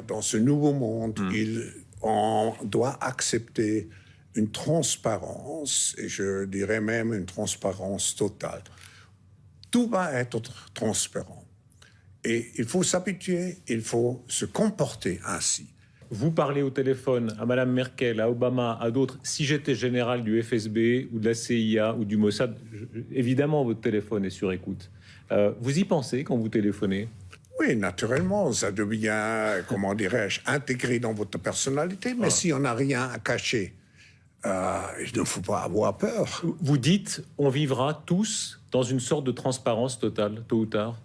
Dans ce nouveau monde, on doit accepter une transparence, et je dirais même une transparence totale. Tout va être transparent. Et il faut s'habituer, il faut se comporter ainsi. Vous parlez au téléphone à Mme Merkel, à Obama, à d'autres. Si j'étais général du FSB ou de la CIA ou du Mossad, évidemment, votre téléphone est sur écoute. Vous y pensez quand vous téléphonez ? Oui, naturellement, ça devient, comment dirais-je, intégré dans votre personnalité. Mais si on n'a rien à cacher, il ne faut pas avoir peur. Vous dites, on vivra tous dans une sorte de transparence totale, tôt ou tard ?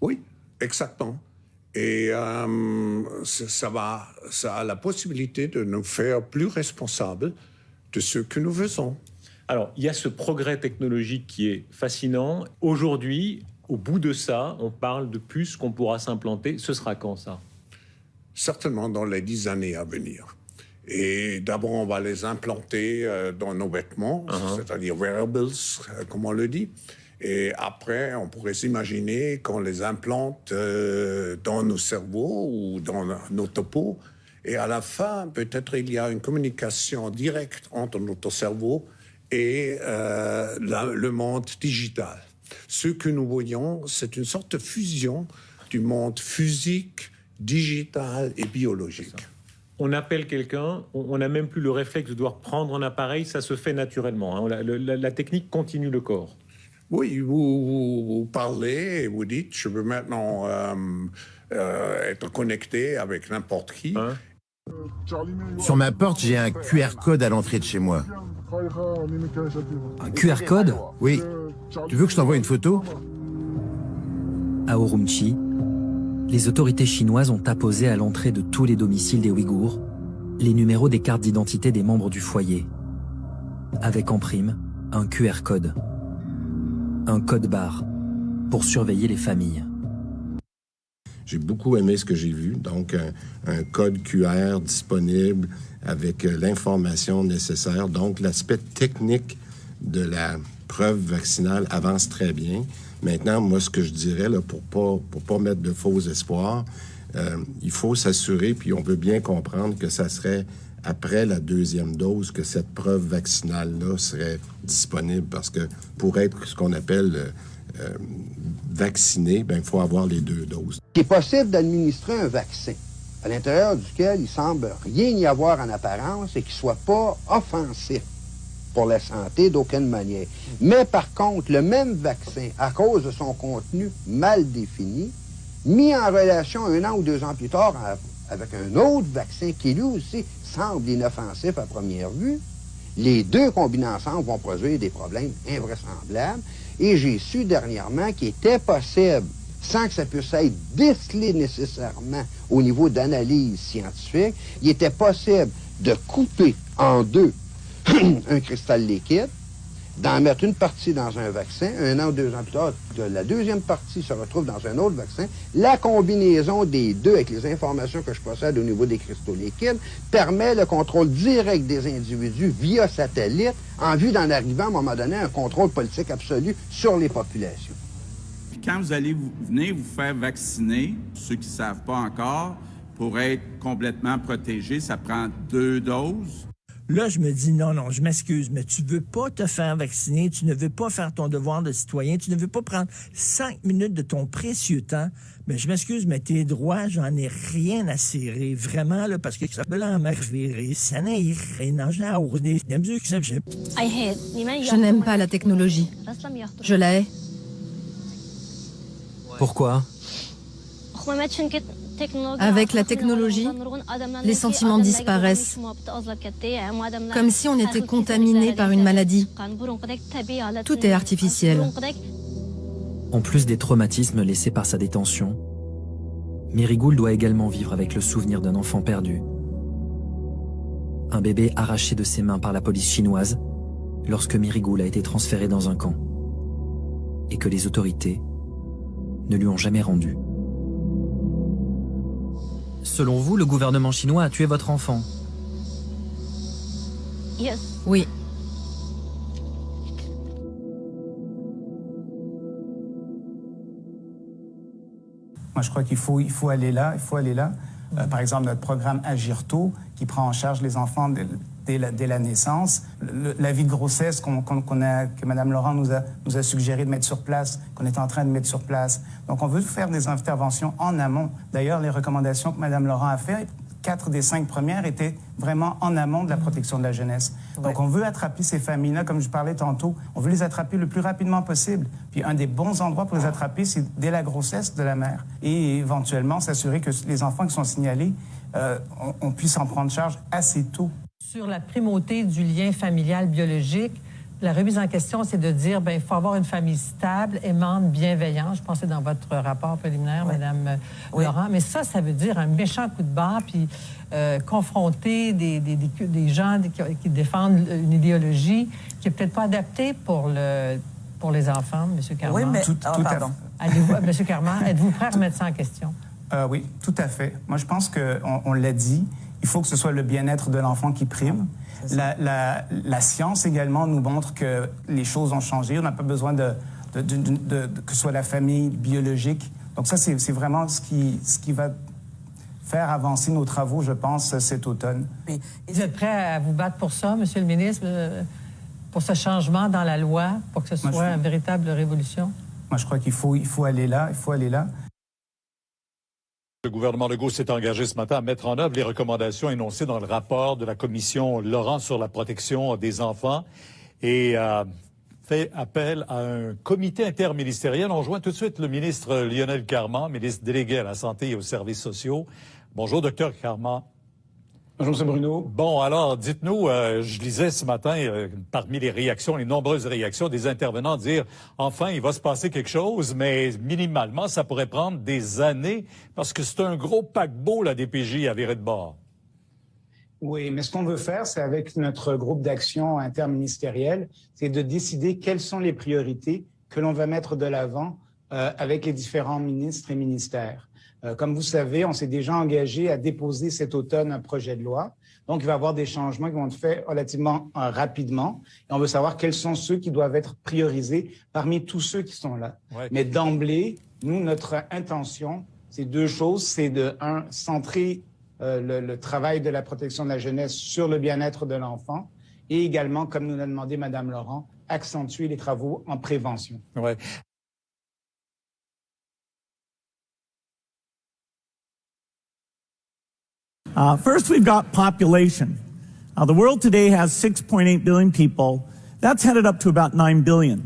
Oui, exactement. Et ça a la possibilité de nous faire plus responsables de ce que nous faisons. Alors, il y a ce progrès technologique qui est fascinant. Aujourd'hui, au bout de ça, on parle de puces qu'on pourra s'implanter. Ce sera quand, ça ? Certainement dans les 10 années à venir. Et d'abord, on va les implanter dans nos vêtements, c'est-à-dire wearables, comme on le dit. Et après, on pourrait s'imaginer qu'on les implante dans nos cerveaux ou dans nos topos. Et à la fin, peut-être il y a une communication directe entre notre cerveau et le monde digital. Ce que nous voyons, c'est une sorte de fusion du monde physique, digital et biologique. On appelle quelqu'un, on n'a même plus le réflexe de devoir prendre un appareil, ça se fait naturellement. Hein. La technique continue le corps. Oui, vous parlez et vous dites, je veux maintenant être connecté avec n'importe qui. Hein? Sur ma porte, j'ai un QR code à l'entrée de chez moi. Un QR code ? Oui. Tu veux que je t'envoie une photo ? À Urumqi, les autorités chinoises ont apposé à l'entrée de tous les domiciles des Ouïghours les numéros des cartes d'identité des membres du foyer, avec en prime un QR code. Un code barre pour surveiller les familles. J'ai beaucoup aimé ce que j'ai vu, donc un code QR disponible avec l'information nécessaire. Donc l'aspect technique de la preuve vaccinale avance très bien. Maintenant, moi, ce que je dirais, là, pour pas mettre de faux espoirs, il faut s'assurer, puis on veut bien comprendre que ça serait après la deuxième dose que cette preuve vaccinale-là serait disponible. Parce que pour être ce qu'on appelle vacciné, il faut avoir les 2 doses. Il est possible d'administrer un vaccin à l'intérieur duquel il semble rien y avoir en apparence et qui ne soit pas offensif pour la santé d'aucune manière. Mais par contre, le même vaccin, à cause de son contenu mal défini, mis en relation 1 an ou 2 ans plus tard avec un autre vaccin qui lui aussi semble inoffensif à première vue, les 2 combinés ensemble vont produire des problèmes invraisemblables. Et j'ai su dernièrement qu'il était possible, sans que ça puisse être décelé nécessairement au niveau d'analyse scientifique, il était possible de couper en 2 un cristal liquide, d'en mettre une partie dans un vaccin, 1 an ou 2 ans plus tard, que la deuxième partie se retrouve dans un autre vaccin. La combinaison des 2 avec les informations que je possède au niveau des cristaux liquides permet le contrôle direct des individus via satellite en vue d'en arriver à un moment donné à un contrôle politique absolu sur les populations. Puis quand vous allez venir vous faire vacciner, ceux qui ne savent pas encore, pour être complètement protégé, ça prend 2 doses. Là, je me dis, non, je m'excuse, mais tu veux pas te faire vacciner, tu ne veux pas faire ton devoir de citoyen, tu ne veux pas prendre 5 minutes de ton précieux temps, mais je m'excuse, mais tes droits, j'en ai rien à cirer, vraiment, là, parce que ça peut m'arriver, ça n'est rien, Je n'aime pas la technologie. Je la hais. Pourquoi ? Avec la technologie, les sentiments disparaissent, comme si on était contaminé par une maladie. Tout est artificiel. En plus des traumatismes laissés par sa détention, Mirigoul doit également vivre avec le souvenir d'un enfant perdu. Un bébé arraché de ses mains par la police chinoise lorsque Mirigoul a été transféré dans un camp et que les autorités ne lui ont jamais rendu. Selon vous, le gouvernement chinois a tué votre enfant? Oui. Moi, je crois qu'il faut aller là, Par exemple, notre programme Agir tôt, qui prend en charge les enfants dès la naissance. L'avis de grossesse que Mme Laurent nous a suggéré de mettre sur place, qu'on est en train de mettre sur place. Donc, on veut faire des interventions en amont. D'ailleurs, les recommandations que Mme Laurent a faites, 4 des 5 premières étaient vraiment en amont de la protection de la jeunesse. Donc, on veut attraper ces familles-là, comme je parlais tantôt, on veut les attraper le plus rapidement possible. Puis, un des bons endroits pour les attraper, c'est dès la grossesse de la mère. Et éventuellement, s'assurer que les enfants qui sont signalés, on puisse en prendre charge assez tôt. Sur la primauté du lien familial biologique, la remise en question, c'est de dire, il faut avoir une famille stable, aimante, bienveillante. Je pense que c'est dans votre rapport préliminaire, Mme Laurent. Mais ça veut dire un méchant coup de barre, puis confronter des gens qui défendent une idéologie qui n'est peut-être pas adaptée pour les enfants, M. Carman. Oui, mais... pardon. M. Carman, êtes-vous prêt à remettre ça en question? Oui, tout à fait. Moi, je pense qu'on l'a dit, il faut que ce soit le bien-être de l'enfant qui prime. La science également nous montre que les choses ont changé. On n'a pas besoin que ce soit la famille biologique. Donc ça, c'est vraiment ce qui va faire avancer nos travaux, je pense, cet automne. Mais vous êtes prêt à vous battre pour ça, Monsieur le ministre, pour ce changement dans la loi, pour que ce soit une véritable révolution? Moi, je crois qu'il faut aller là. Il faut aller là. Le gouvernement Legault s'est engagé ce matin à mettre en œuvre les recommandations énoncées dans le rapport de la commission Laurent sur la protection des enfants et fait appel à un comité interministériel. On rejoint tout de suite le ministre Lionel Carman, ministre délégué à la Santé et aux services sociaux. Bonjour, docteur Carman. Bonjour, M. Bruno. Bon, alors, dites-nous, je lisais ce matin, parmi les réactions, les nombreuses réactions des intervenants, dire, enfin, il va se passer quelque chose, mais minimalement, ça pourrait prendre des années, parce que c'est un gros paquebot, la DPJ, à virer de bord. Oui, mais ce qu'on veut faire, c'est avec notre groupe d'action interministériel, c'est de décider quelles sont les priorités que l'on va mettre de l'avant avec les différents ministres et ministères. Comme vous savez, on s'est déjà engagé à déposer cet automne un projet de loi. Donc, il va y avoir des changements qui vont être faits relativement rapidement. Et on veut savoir quels sont ceux qui doivent être priorisés parmi tous ceux qui sont là. Ouais. Mais d'emblée, nous, notre intention, c'est 2 choses. C'est de, 1, centrer le travail de la protection de la jeunesse sur le bien-être de l'enfant et également, comme nous l'a demandé Mme Laurent, accentuer les travaux en prévention. Ouais. First, we've got population. The world today has 6.8 billion people. That's headed up to about 9 billion.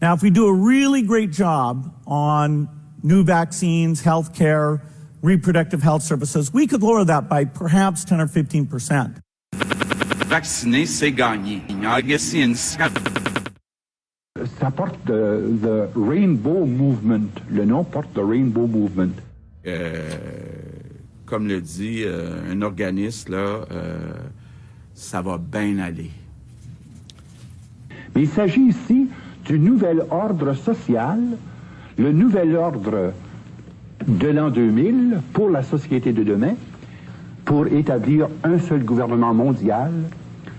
Now, if we do a really great job on new vaccines, healthcare, reproductive health services, we could lower that by perhaps 10 or 15%. Vacciner, c'est gagner. Ça porte the Rainbow Movement. Le nom porte the Rainbow Movement. Comme le dit un organisme, là, ça va bien aller. Mais il s'agit ici du nouvel ordre social, le nouvel ordre de l'an 2000 pour la société de demain, pour établir un seul gouvernement mondial,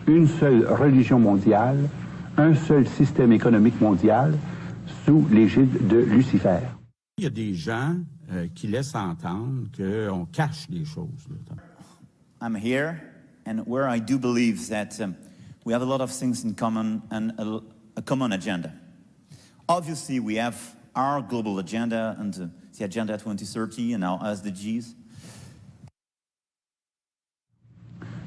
une seule religion mondiale, un seul système économique mondial sous l'égide de Lucifer. Il y a des gens qui laissent entendre qu'on cache des choses. I'm here, and where I do believe that we have a lot of things in common and a common agenda. Obviously, we have our global agenda and the Agenda 2030 and our SDGs.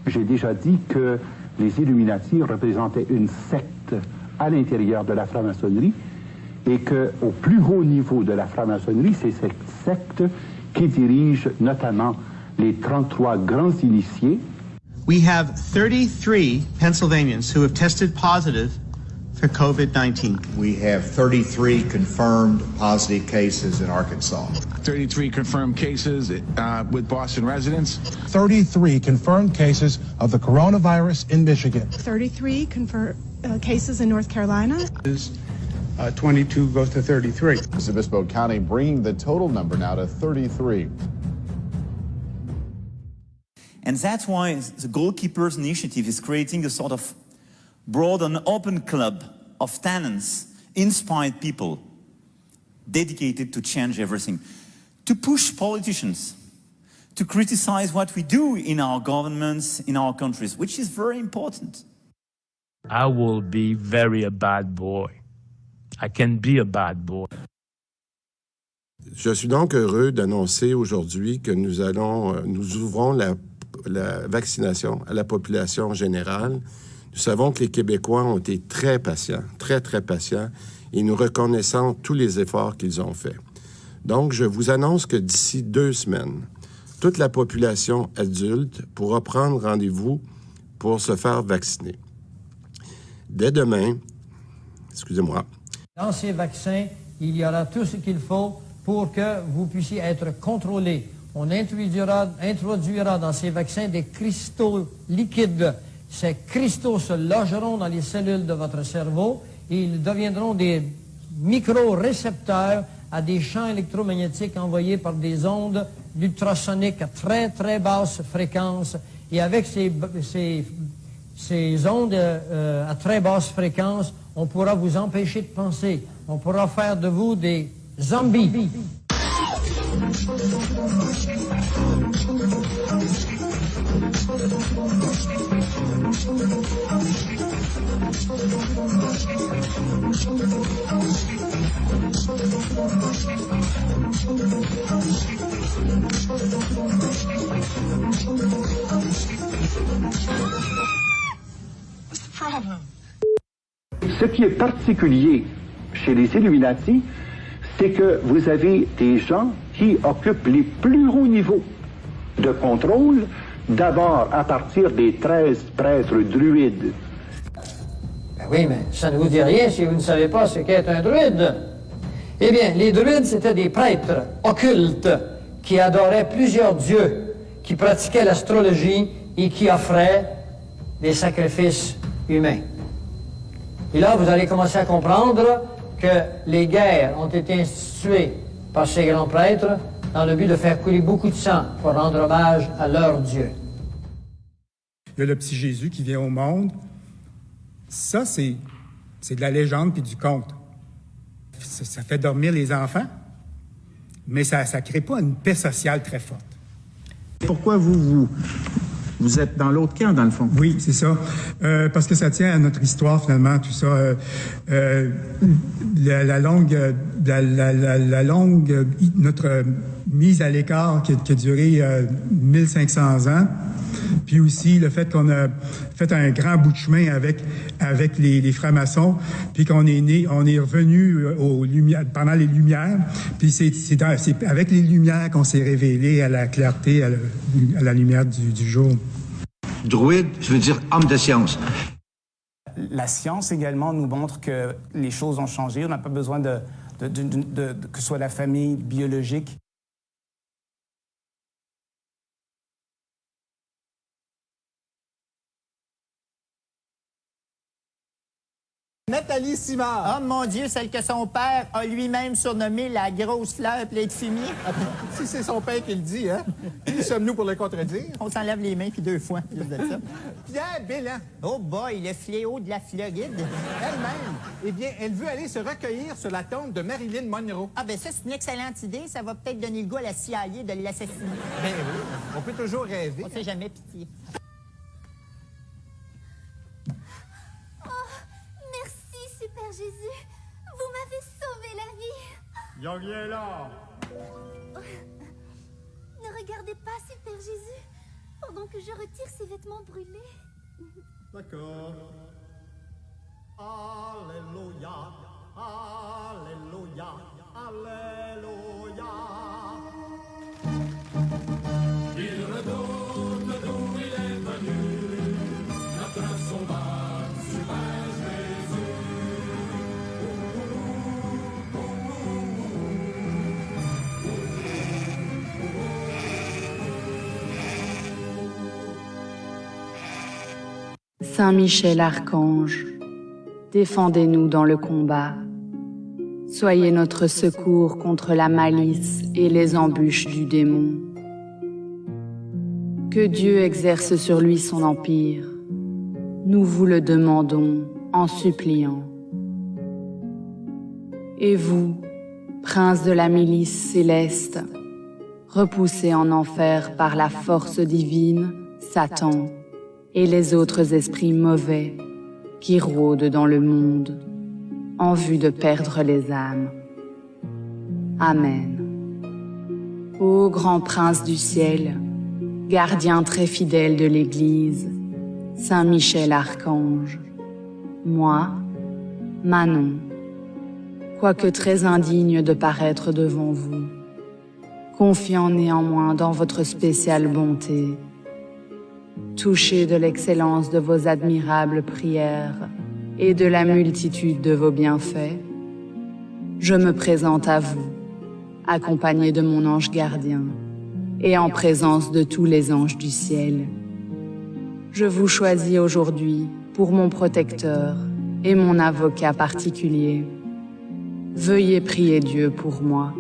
J'ai déjà dit que les Illuminati représentaient une secte à l'intérieur de la franc-maçonnerie et qu'au plus haut niveau de la franc-maçonnerie, c'est cette secte qui dirige notamment les 33 grands initiés. We have 33 Pennsylvanians who have tested positive for COVID-19. We have 33 confirmed positive cases in Arkansas. 33 confirmed cases with Boston residents. 33 confirmed cases of the coronavirus in Michigan. 33 confirmed cases in North Carolina. 22 goes to 33. Obispo County bringing the total number now to 33. And that's why the Goalkeepers Initiative is creating a sort of broad and open club of talents, inspired people, dedicated to change everything. To push politicians to criticize what we do in our governments, in our countries, which is very important. I will be very a bad boy. I can be a bad boy. Je suis donc heureux d'annoncer aujourd'hui que nous ouvrons la vaccination à la population générale. Nous savons que les Québécois ont été très patients, très, très patients, et nous reconnaissons tous les efforts qu'ils ont faits. Donc, je vous annonce que d'ici 2 semaines, toute la population adulte pourra prendre rendez-vous pour se faire vacciner. Dès demain, dans ces vaccins, il y aura tout ce qu'il faut pour que vous puissiez être contrôlé. On introduira dans ces vaccins des cristaux liquides. Ces cristaux se logeront dans les cellules de votre cerveau et ils deviendront des micro-récepteurs à des champs électromagnétiques envoyés par des ondes d'ultrasoniques à très, très basse fréquence. Et avec ces ondes à très basse fréquence, on pourra vous empêcher de penser. On pourra faire de vous des zombies. Ce qui est particulier chez les Illuminati, c'est que vous avez des gens qui occupent les plus hauts niveaux de contrôle, d'abord à partir des 13 prêtres druides. Ben oui, mais ça ne vous dit rien si vous ne savez pas ce qu'est un druide. Eh bien, les druides, c'était des prêtres occultes qui adoraient plusieurs dieux, qui pratiquaient l'astrologie et qui offraient des sacrifices humains. Et là, vous allez commencer à comprendre que les guerres ont été instituées par ces grands prêtres dans le but de faire couler beaucoup de sang pour rendre hommage à leur Dieu. Il y a le petit Jésus qui vient au monde. Ça, c'est de la légende puis du conte. Ça fait dormir les enfants, mais ça ne crée pas une paix sociale très forte. Pourquoi vous êtes dans l'autre camp, dans le fond? Oui, c'est ça. Parce que ça tient à notre histoire, finalement, tout ça. Notre mise à l'écart qui a duré 1500 ans. Puis aussi le fait qu'on a fait un grand bout de chemin avec les francs-maçons, puis qu'on est revenu pendant les Lumières. Puis c'est avec les Lumières qu'on s'est révélé à la clarté, à la lumière du jour. Druide, je veux dire homme de science. La science également nous montre que les choses ont changé. On n'a pas besoin que ce soit la famille biologique. Nathalie Simard. Oh mon Dieu, celle que son père a lui-même surnommée la grosse fleur pleine de fumier. Si c'est son père qui le dit, hein? Qui sommes-nous pour le contredire? On s'enlève les mains puis 2 fois, juste de ça. Pierre Bellan. Oh boy, le fléau de la Floride. Elle-même, eh bien, elle veut aller se recueillir sur la tombe de Marilyn Monroe. Ah ben ça, c'est une excellente idée. Ça va peut-être donner le goût à la CIA de l'assassiner. Ben oui, on peut toujours rêver. On sait jamais, pitié. Super Jésus, vous m'avez sauvé la vie. Young est là. Ne regardez pas, Super Jésus, pendant que je retire ces vêtements brûlés. D'accord. Alléluia, Alléluia, Alléluia. Il retourne d'où il est venu, notre sauveur, super Jésus. Saint Michel Archange, défendez-nous dans le combat. Soyez notre secours contre la malice et les embûches du démon. Que Dieu exerce sur lui son empire. Nous vous le demandons en suppliant. Et vous, prince de la milice céleste, repoussé en enfer par la force divine, Satan, et les autres esprits mauvais qui rôdent dans le monde en vue de perdre les âmes. Amen. Ô grand prince du ciel, gardien très fidèle de l'Église, Saint Michel Archange, moi, Manon, quoique très indigne de paraître devant vous, confiant néanmoins dans votre spéciale bonté, touché de l'excellence de vos admirables prières et de la multitude de vos bienfaits, je me présente à vous, accompagné de mon ange gardien et en présence de tous les anges du ciel. Je vous choisis aujourd'hui pour mon protecteur et mon avocat particulier. Veuillez prier Dieu pour moi.